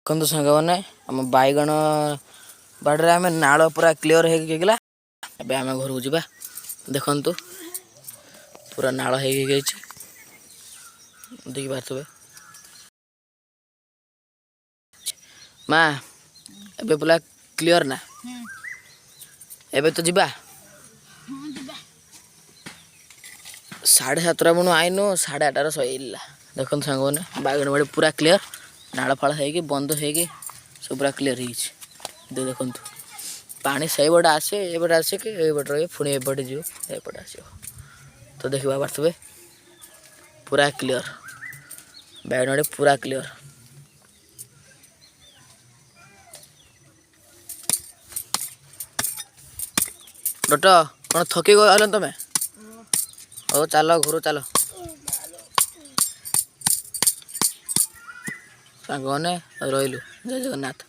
ଦେଖନ୍ତୁ ସାଙ୍ଗମାନେ ଆମ ବାଇଗଣ ବାଡ଼ିରେ ଆମେ ନାଳ ପୁରା କ୍ଲିଅର ହେଇଗଲା। ଏବେ ଆମେ ଘରକୁ ଯିବା। ଦେଖନ୍ତୁ ପୁରା ନାଳ ହେଇଯାଇଛି ଦେଖିପାରୁଥିବେ। ମା ଏବେ ପୁରା କ୍ଲିଅର ନା? ଏବେ ତ ଯିବା। 7:30 ବେଳୁ ଆଇନୁ 8:30 ସଇଲା। ଦେଖନ୍ତୁ ସାଙ୍ଗମାନେ ବାଇଗଣ ବାଡ଼ି ପୁରା କ୍ଲିଅର, ନାଳ ଫାଳ ହେଇକି ବନ୍ଦ ହେଇକି ସବୁ ପୁରା କ୍ଲିଅର ହେଇଛି। ଦେଖନ୍ତୁ ପାଣି ସେଇପଟେ ଆସେ ଏପଟେ ଆସିକି ଏଇପଟେ ରହିବ, ପୁଣି ଏପଟେ ଯିବ ଏପଟେ ଆସିବ। ତ ଦେଖିବା ପାରୁଥିବେ ପୁରା କ୍ଲିଅର, ବାଇଗଣ ବାଡ଼ି ପୁରା କ୍ଲିଅର। ଡଟ କ'ଣ ଥକି ଗଲ ତମେ? ହଉ ଚାଲ ଘରୁ ଚାଲ ସାଙ୍ଗମାନେ, ରହିଲୁ। ଜୟ ଜଗନ୍ନାଥ।